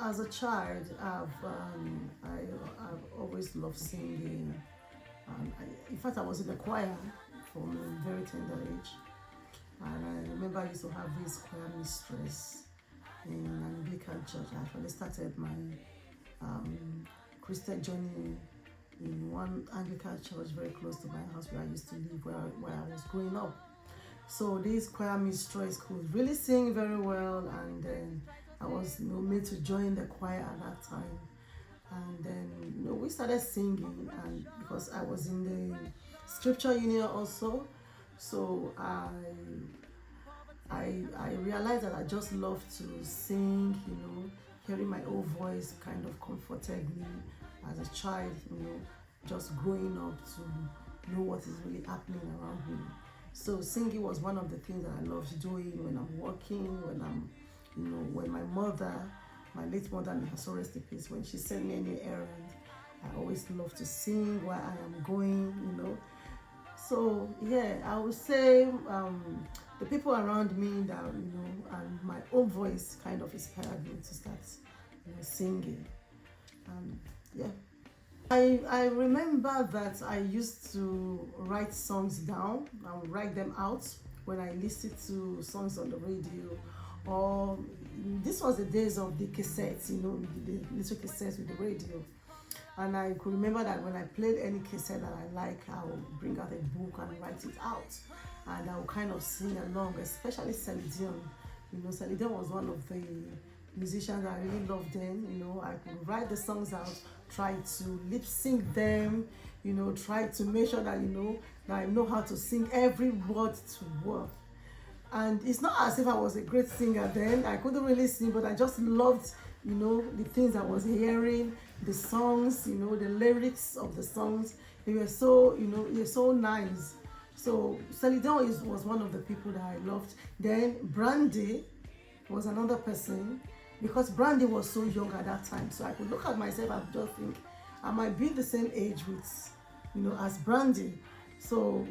as a child, I've always loved singing. In fact, I was in the choir from a very tender age. And I remember I used to have this choir mistress in an Anglican church. I actually started my Christian journey in one Anglican church very close to my house where I used to live, where I was growing up. So this choir mistress could really sing very well, and then I was made to join the choir at that time. And then we started singing, and because I was in the scripture union also, so I realized that I just love to sing. Hearing my own voice kind of comforted me as a child. Just growing up to know what is really happening around me. So singing was one of the things that I loved doing when I'm working, when my mother, my late mother, may her soul rest in peace, when she sent me any errand, I always love to sing while I am going. So yeah, I would say the people around me that and my own voice kind of inspired me to start singing. Yeah. I remember that I used to write songs down. I would write them out when I listened to songs on the radio, or this was the days of the cassettes, the little cassettes with the radio. And I could remember that when I played any cassette that I like, I would bring out a book and write it out. And I would kind of sing along, especially Celine Dion. Celine Dion was one of the musicians I really loved then. I could write the songs out, try to lip sync them, try to make sure that, that I know how to sing every word to word. And it's not as if I was a great singer then. I couldn't really sing, but I just loved, the things I was hearing, the songs, the lyrics of the songs. They were so, they're so nice. So Celine Dion was one of the people that I loved. Then Brandy was another person, because Brandy was so young at that time. So I could look at myself and just think, I might be the same age with, as Brandy. So,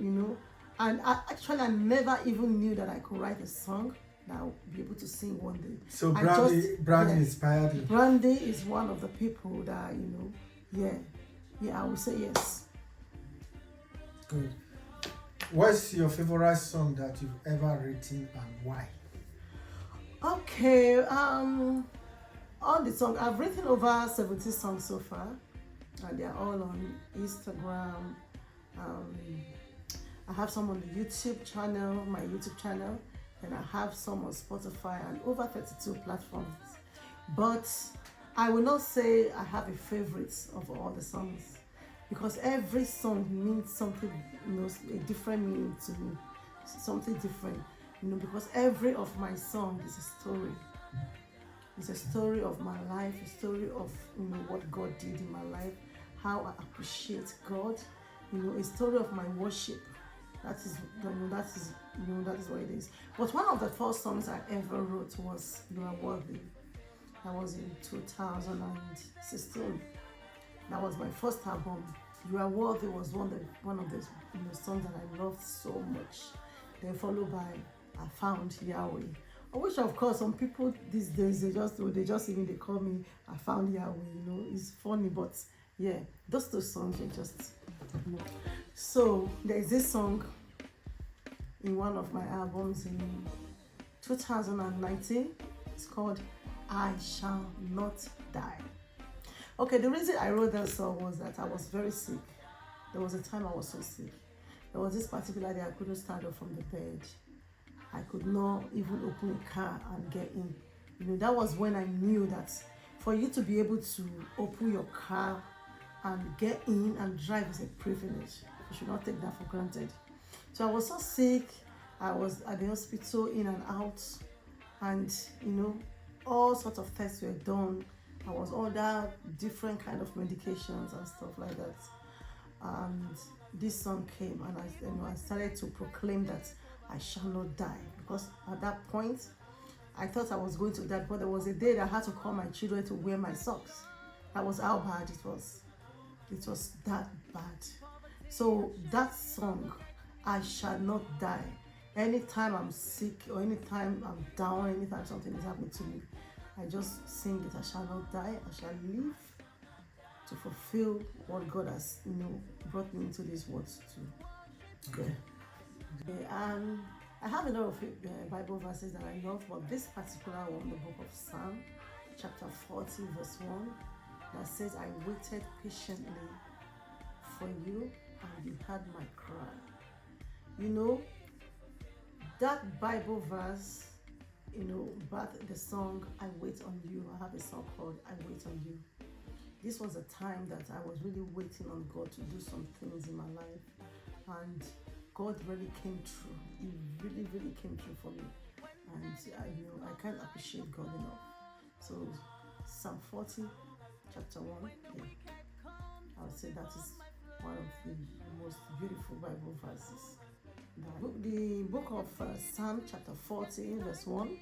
and I never even knew that I could write a song that I would be able to sing one day. So Brandy inspired you? Brandy is one of the people that, I would say yes. Good. What's your favorite song that you've ever written and why? Okay, all the songs, I've written over 70 songs so far, and they're all on Instagram. I have some on the YouTube channel, my YouTube channel, and I have some on Spotify and over 32 platforms. But I will not say I have a favorite of all the songs, because every song means something, a different meaning to me, something different, because every of my song is a story. It's a story of my life, a story of what God did in my life, how I appreciate God, a story of my worship. That is what it is. But one of the first songs I ever wrote was "You Are Worthy." That was in 2016. That was my first album. "You Are Worthy" was one of the songs that I loved so much. Then followed by "I Found Yahweh," which of course some people these days they call me "I Found Yahweh." It's funny, but yeah, those two songs are just. So there is this song in one of my albums in 2019. It's called "I Shall Not Die." Okay, the reason I wrote that song was that I was very sick. There was a time I was so sick. There was this particular day I couldn't stand up from the bed. I could not even open a car and get in. That was when I knew that for you to be able to open your car and get in and drive is a privilege. You should not take that for granted. So I was so sick. I was at the hospital in and out, and all sorts of tests were done. I was under different kind of medications and stuff like that. And this song came, and I started to proclaim that I shall not die, because at that point I thought I was going to die, but there was a day that I had to call my children to wear my socks. That was how bad it was. It was that bad. So that song, "I Shall Not Die," anytime I'm sick or anytime I'm down, anytime something is happening to me, I just sing it. I shall not die. I shall live to fulfill what God has, brought me into this world to. Okay. And I have a lot of Bible verses that I love, but this particular one, the book of Psalm, chapter 40, verse 1, that says, I waited patiently for you and you heard my cry. That Bible verse, but the song, I Wait on You. I have a song called I Wait on You. This was a time that I was really waiting on God to do some things in my life. And God really came through. He really, really came through for me. And I can't appreciate God enough. So Psalm 40, chapter 1, I would say that is one of the most beautiful Bible verses. The book of Psalm chapter 40, verse 1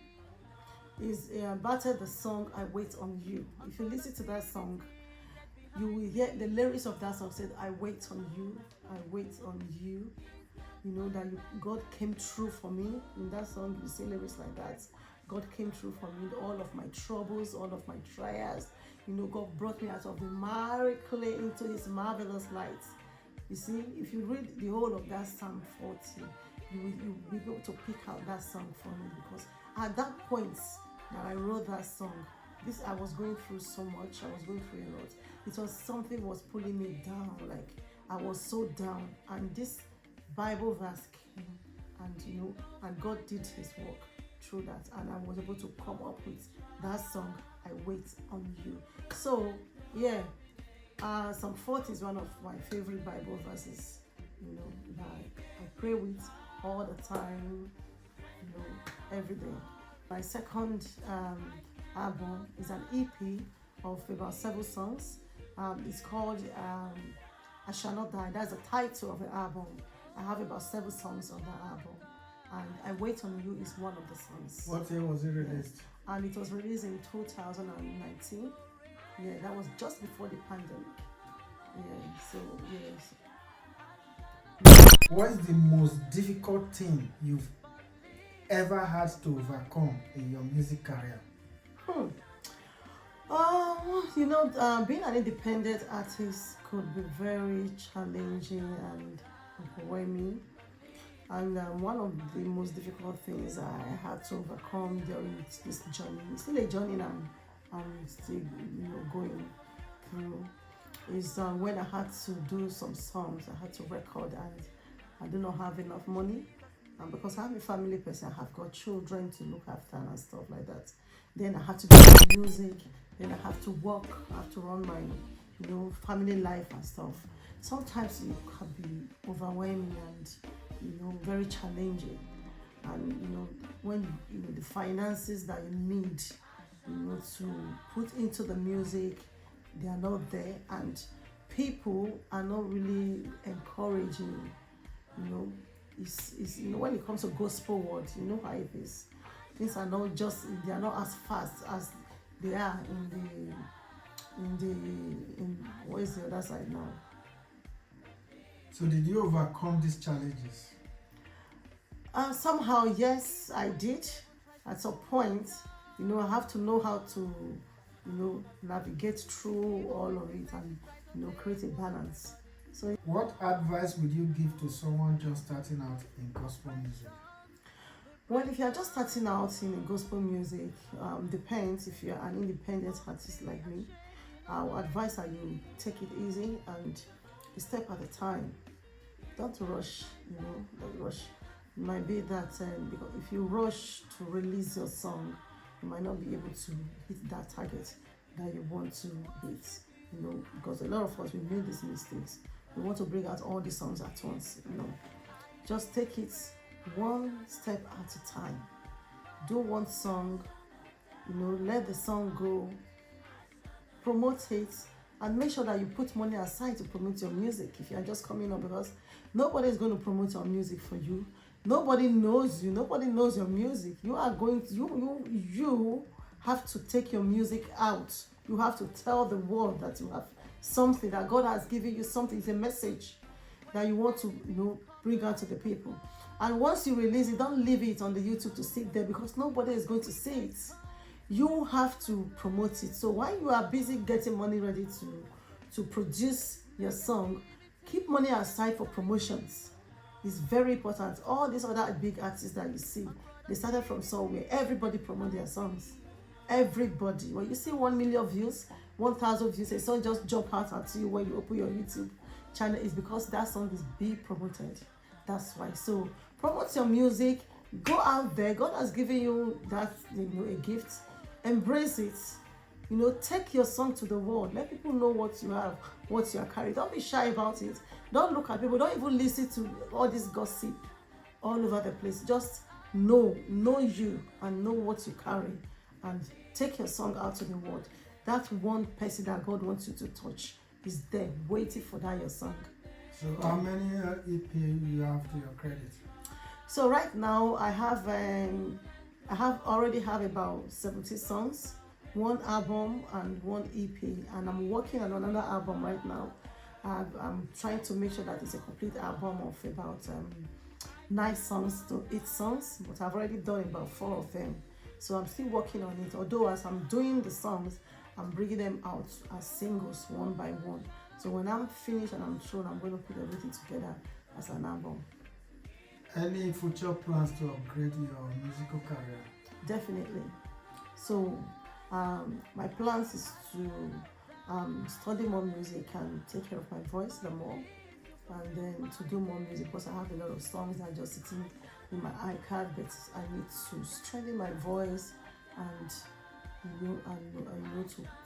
is about the song I Wait on You. If you listen to that song, you will hear the lyrics of that song said, I wait on you, I wait on you. God came through for me. In that song, you see lyrics like that. God came through for me, all of my troubles, all of my trials. God brought me out of the miry clay into his marvelous light. You see, if you read the whole of that Psalm 40, you will be able to pick out that song for me, because at that point that I wrote that song, I was going through so much. I was going through a lot. It was something was pulling me down. Like I was so down, and this Bible verse came, and God did his work through that, and I was able to come up with that song, I Wait on You. So Psalm 40 is one of my favorite Bible verses, that I pray with all the time, every day. My second album is an EP of about 7 songs. It's called I Shall Not Die. That's the title of the album. I have about 7 songs on that album, and I Wait on You is one of the songs. What year was it released? And it was released in 2019. That was just before the pandemic. What is the most difficult thing you've ever had to overcome in your music career? Being an independent artist could be very challenging and overwhelming. And one of the most difficult things I had to overcome during this journey, it's still a journey I'm still going through, is when I had to do some songs. I had to record, and I do not have enough money. And because I'm a family person, I have got children to look after and stuff like that. Then I had to do music. Then I have to work. I have to run my, family life and stuff. Sometimes it can be overwhelming and, very challenging. And when the finances that you need, to put into the music, they are not there, and people are not really encouraging. It's when it comes to gospel world, how it is. Things are not they are not as fast as they are in what is the other side now. So did you overcome these challenges? Somehow, yes, I did. At some point, I have to know how to, navigate through all of it and, create a balance. So, what advice would you give to someone just starting out in gospel music? Well, if you're just starting out in gospel music, depends. If you're an independent artist like me, I would advise that you take it easy and a step at a time. Don't rush, don't rush. It might be that because if you rush to release your song, you might not be able to hit that target that you want to hit, because a lot of us, we make these mistakes. We want to bring out all the songs at once, Just take it one step at a time. Do one song, let the song go, promote it, and make sure that you put money aside to promote your music if you're just coming up, because nobody is going to promote your music for you. Nobody knows you. Nobody knows your music. You have to take your music out. You have to tell the world that you have something, that God has given you something. It's a message that you want to bring out to the people. And once you release it, don't leave it on the YouTube to sit there, because nobody is going to see it. You have to promote it. So while you are busy getting money ready to produce your song, keep money aside for promotions. It's very important. All these other big artists that you see, they started from somewhere. Everybody promote their songs. Everybody. When you see 1 million views, 1,000 views, a song just jump out at you when you open your YouTube channel, is because that song is being promoted. That's why. So promote your music. Go out there. God has given you that, a gift. Embrace it. Take your song to the world. Let people know what you have, what you are carrying. Don't be shy about it. Don't look at people. Don't even listen to all this gossip all over the place. Just know you and know what you carry, and take your song out to the world. That one person that God wants you to touch is there waiting for that your song. So how many EP you have to your credit? So right now I already have about 70 songs, one album and one EP, and I'm working on another album right now. I'm trying to make sure that it's a complete album of about 9 songs to 8 songs, but I've already done about 4 of them. So I'm still working on it. Although as I'm doing the songs, I'm bringing them out as singles one by one. So when I'm finished and I'm through, I'm going to put everything together as an album. Any future plans to upgrade your musical career? Definitely. So my plans is to study more music and take care of my voice the more, and then to do more music, because I have a lot of songs that are just sitting in my iCard, but I need to strengthen my voice and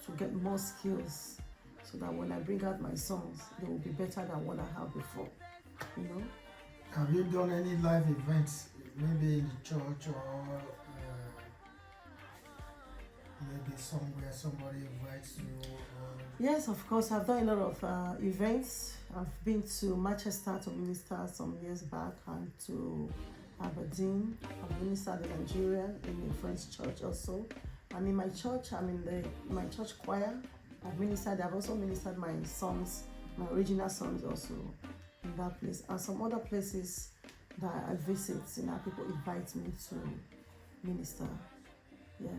to get more skills, so that when I bring out my songs, they will be better than what I have before. Have you done any live events, maybe in the church or maybe somewhere somebody invites you? Yes, of course. I've done a lot of events. I've been to Manchester to minister some years back, and to Aberdeen. I've ministered in Nigeria in a French church also. And in my church, I'm in my church choir. I've also ministered my songs, my original songs also in that place. And some other places that I visit, people invite me to minister. Yeah.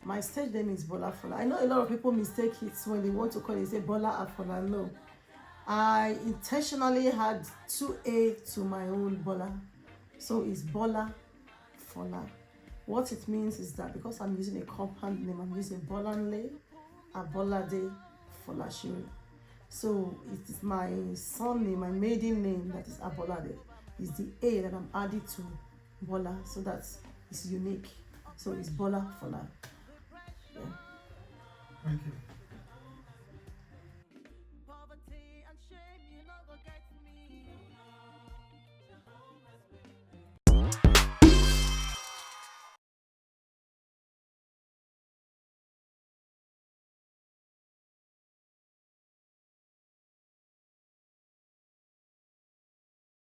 My stage name is Bolaa Fola. I know a lot of people mistake it when they want to call it, say Bolaa Fola. No. I intentionally had 2A to my own Bolaa. So it's Bolaa Fola. What it means is that because I'm using a compound name, I'm using Bolanle, Abolade, Folashiri. So it is my son name, my maiden name, that is Abolade. It's the A that I'm adding to Bolaa, so that's unique. So it's Bolaa Fola. Yeah. Thank you.